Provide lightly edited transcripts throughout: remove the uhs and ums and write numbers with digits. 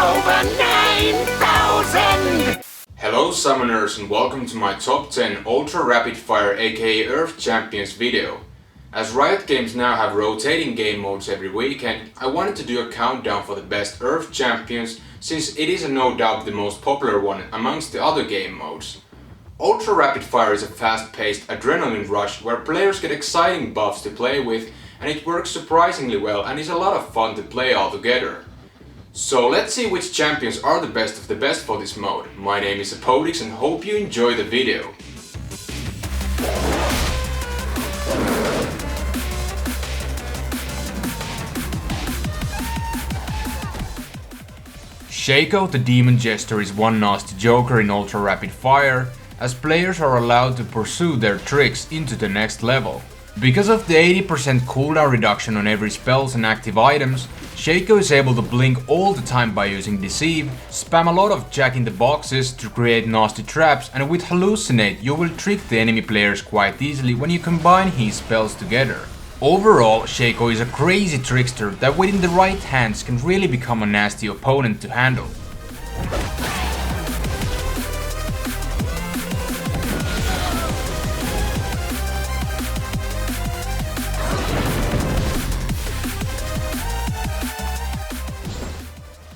over 9,000! Hello summoners and welcome to my top 10 ultra rapid fire aka URF champions video. As Riot Games now have rotating game modes every weekend, I wanted to do a countdown for the best URF champions since it is no doubt the most popular one amongst the other game modes. Ultra rapid fire is a fast-paced adrenaline rush where players get exciting buffs to play with, and it works surprisingly well and is a lot of fun to play all together. So let's see which champions are the best of the best for this mode. My name is Hepodix and hope you enjoy the video. Shaco the Demon Jester is one nasty joker in ultra rapid fire, as players are allowed to pursue their tricks into the next level. Because of the 80% cooldown reduction on every spells and active items, Shaco is able to blink all the time by using Deceive, spam a lot of Jack in the Boxes to create nasty traps, and with Hallucinate you will trick the enemy players quite easily when you combine his spells together. Overall, Shaco is a crazy trickster that within the right hands can really become a nasty opponent to handle.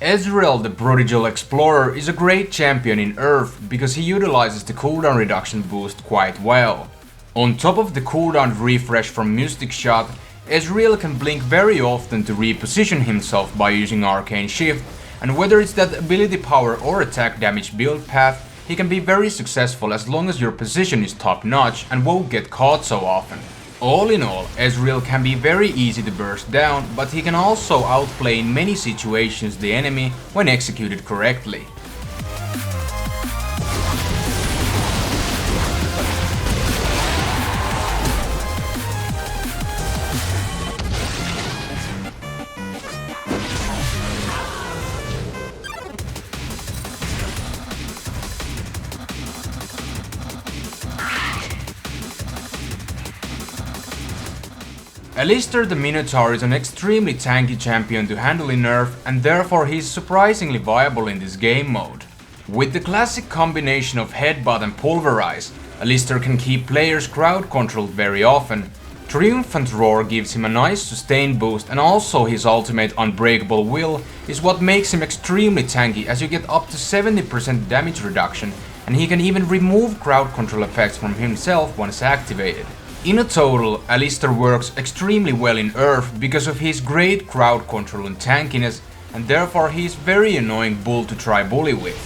Azrael the Prodigal Explorer is a great champion in URF because he utilizes the cooldown reduction boost quite well. On top of the cooldown refresh from Mystic Shot, Azrael can blink very often to reposition himself by using Arcane Shift, and whether it's that ability power or attack damage build path, he can be very successful as long as your position is top notch and won't get caught so often. All in all, Azrael can be very easy to burst down, but he can also outplay in many situations the enemy when executed correctly. Alistair the Minotaur is an extremely tanky champion to handle in URF, and therefore he is surprisingly viable in this game mode. With the classic combination of Headbutt and Pulverize, Alistair can keep players crowd controlled very often. Triumphant Roar gives him a nice sustain boost, and also his ultimate Unbreakable Will is what makes him extremely tanky, as you get up to 70% damage reduction, and he can even remove crowd control effects from himself once activated. In a total, Alistair works extremely well in URF because of his great crowd control and tankiness, and therefore he is very annoying bull to try bully with.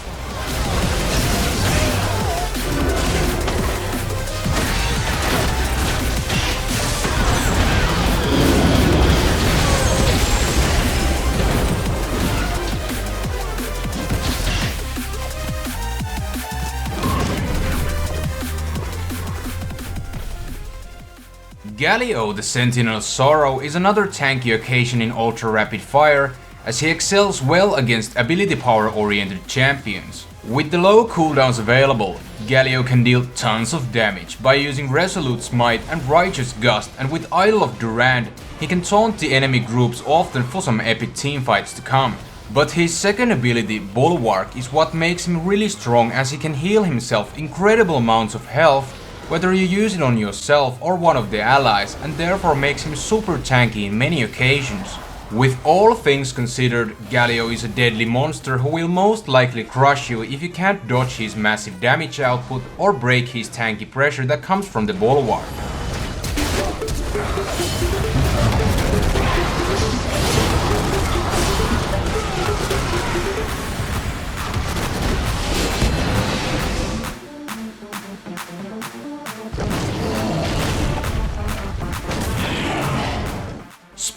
Galio the Sentinel's Sorrow is another tanky occasion in ultra rapid fire, as he excels well against ability power oriented champions. With the low cooldowns available, Galio can deal tons of damage by using Resolute Smite and Righteous Gust, and with Idol of Durand he can taunt the enemy groups often for some epic teamfights to come. But his second ability, Bulwark, is what makes him really strong, as he can heal himself incredible amounts of health whether you use it on yourself or one of the allies, and therefore makes him super tanky in many occasions. With all things considered, Galio is a deadly monster who will most likely crush you if you can't dodge his massive damage output or break his tanky pressure that comes from the Bulwark.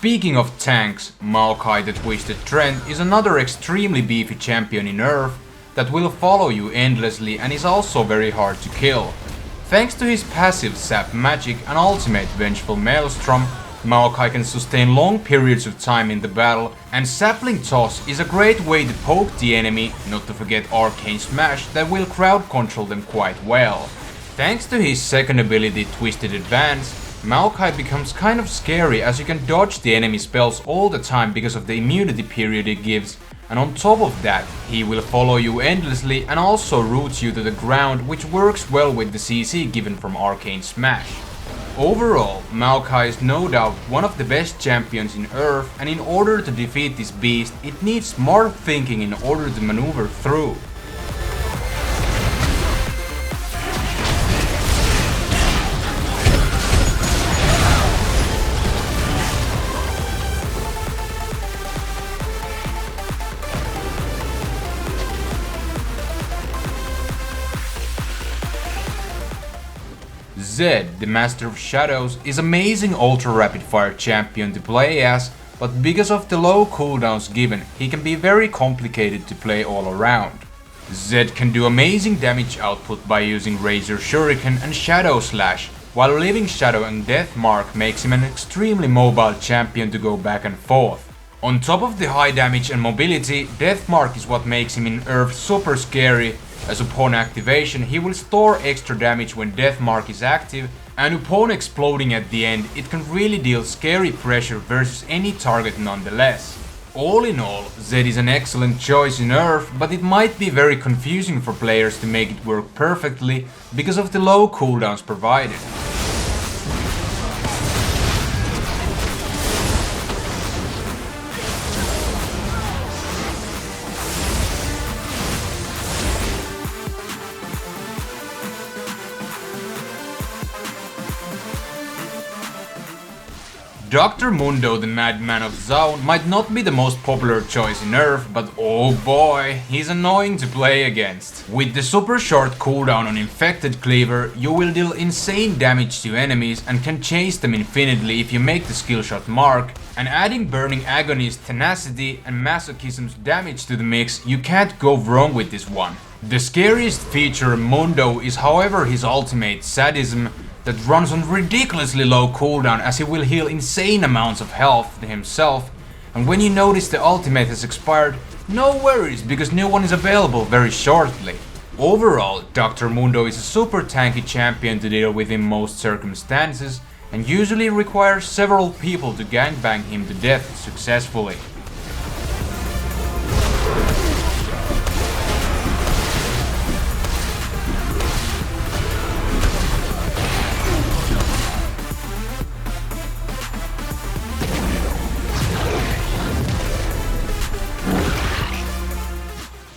Speaking of tanks, Maokai the Twisted Trent is another extremely beefy champion in URF that will follow you endlessly and is also very hard to kill. Thanks to his passive Sap Magic and ultimate Vengeful Maelstrom, Maokai can sustain long periods of time in the battle, and Sapling Toss is a great way to poke the enemy, not to forget Arcane Smash that will crowd control them quite well. Thanks to his second ability Twisted Advance, Maokai becomes kind of scary as you can dodge the enemy spells all the time because of the immunity period it gives, and on top of that, he will follow you endlessly and also roots you to the ground, which works well with the CC given from Arcane Smash. Overall, Maokai is no doubt one of the best champions in URF, and in order to defeat this beast, it needs smart thinking in order to maneuver through. Zed, the Master of Shadows, is amazing ultra rapid fire champion to play as, but because of the low cooldowns given, he can be very complicated to play all around. Zed can do amazing damage output by using Razor Shuriken and Shadow Slash, while Living Shadow and Death Mark makes him an extremely mobile champion to go back and forth. On top of the high damage and mobility, Death Mark is what makes him in URF super scary, as upon activation he will store extra damage when Death Mark is active, and upon exploding at the end it can really deal scary pressure versus any target nonetheless. All in all, Zed is an excellent choice in URF, but it might be very confusing for players to make it work perfectly because of the low cooldowns provided. Dr. Mundo, the Madman of Zaun, might not be the most popular choice in URF, but oh boy, he's annoying to play against. With the super short cooldown on Infected Cleaver, you will deal insane damage to enemies and can chase them infinitely if you make the skillshot mark, and adding Burning Agony's Tenacity and Masochism's damage to the mix, you can't go wrong with this one. The scariest feature of Mundo is however his ultimate Sadism, that runs on ridiculously low cooldown as he will heal insane amounts of health to himself, and when you notice the ultimate has expired, no worries because new one is available very shortly. Overall, Dr. Mundo is a super tanky champion to deal with in most circumstances, and usually requires several people to gangbang him to death successfully.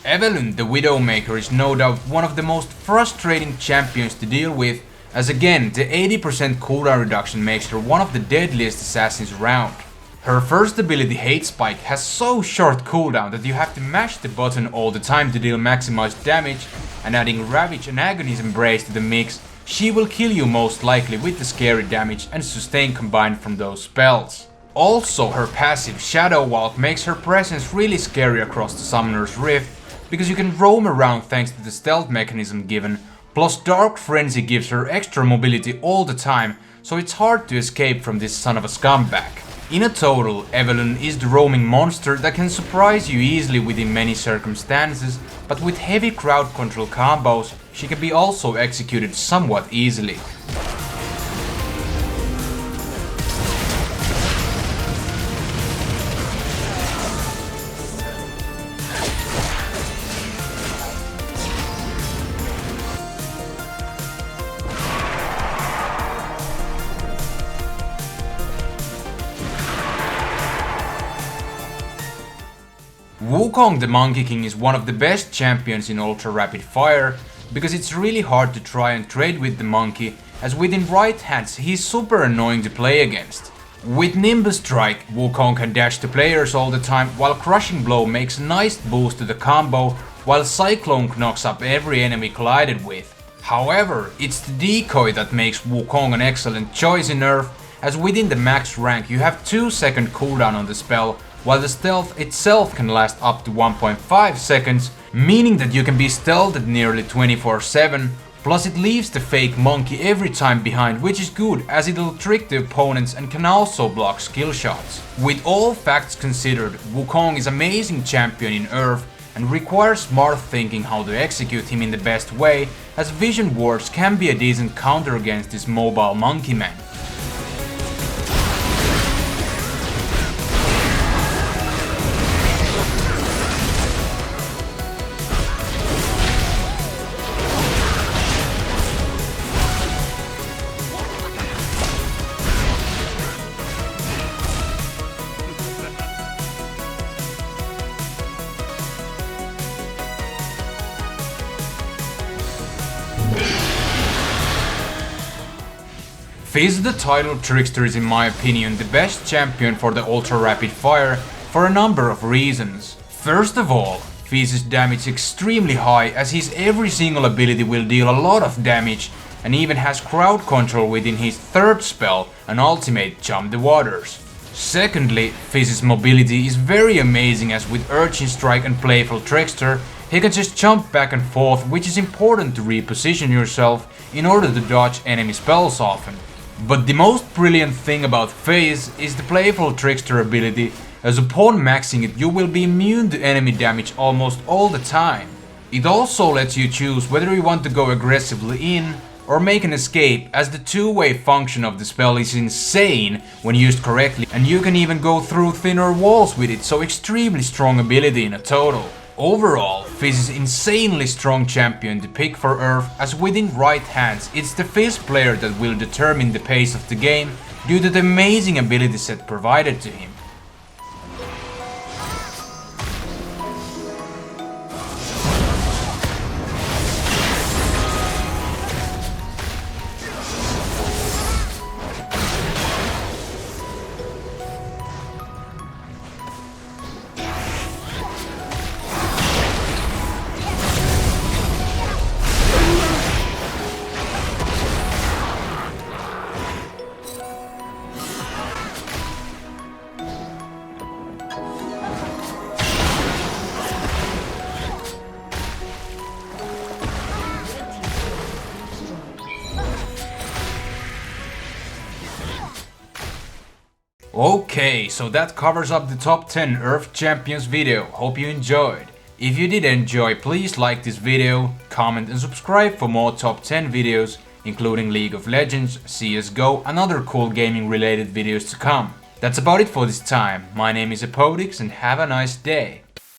Evelynn, the Widowmaker, is no doubt one of the most frustrating champions to deal with, as again the 80% cooldown reduction makes her one of the deadliest assassins around. Her first ability, Hate Spike, has so short cooldown that you have to mash the button all the time to deal maximized damage, and adding Ravage and Agony's Embrace to the mix, she will kill you most likely with the scary damage and sustain combined from those spells. Also, her passive Shadow Walk makes her presence really scary across the Summoner's Rift, because you can roam around thanks to the stealth mechanism given, plus Dark Frenzy gives her extra mobility all the time, so it's hard to escape from this son of a scumbag. In a total, Evelynn is the roaming monster that can surprise you easily within many circumstances, but with heavy crowd control combos, she can be also executed somewhat easily. Wukong the Monkey King is one of the best champions in ultra rapid fire, because it's really hard to try and trade with the monkey, as within right hands he's super annoying to play against. With Nimbus Strike, Wukong can dash to players all the time, while Crushing Blow makes a nice boost to the combo, while Cyclone knocks up every enemy collided with. However, it's the decoy that makes Wukong an excellent choice in URF, as within the max rank you have 2-second cooldown on the spell, while the stealth itself can last up to 1.5 seconds, meaning that you can be stealthed nearly 24/7, plus it leaves the fake monkey every time behind, which is good as it'll trick the opponents and can also block skill shots. With all facts considered, Wukong is amazing champion in URF and requires smart thinking how to execute him in the best way, as Vision Wards can be a decent counter against this mobile monkey man. Fizz the Titled Trickster is in my opinion the best champion for the ultra rapid fire for a number of reasons. First of all, Fizz's damage is extremely high as his every single ability will deal a lot of damage and even has crowd control within his third spell, an ultimate Jump the Waters. Secondly, Fizz's mobility is very amazing as with Urchin Strike and Playful Trickster, he can just jump back and forth, which is important to reposition yourself in order to dodge enemy spells often. But the most brilliant thing about Fizz is the Playful Trickster ability, as upon maxing it you will be immune to enemy damage almost all the time. It also lets you choose whether you want to go aggressively in or make an escape, as the two-way function of the spell is insane when used correctly, and you can even go through thinner walls with it, so extremely strong ability in a total. Overall, Fizz is insanely strong champion to pick for URF, as within right hands it's the Fizz player that will determine the pace of the game due to the amazing ability set provided to him. Okay, so that covers up the top 10 URF champions video. Hope you enjoyed. If you did enjoy, please like this video, comment and subscribe for more top 10 videos, including League of Legends, CSGO and other cool gaming related videos to come. That's about it for this time. My name is Hepodix and have a nice day.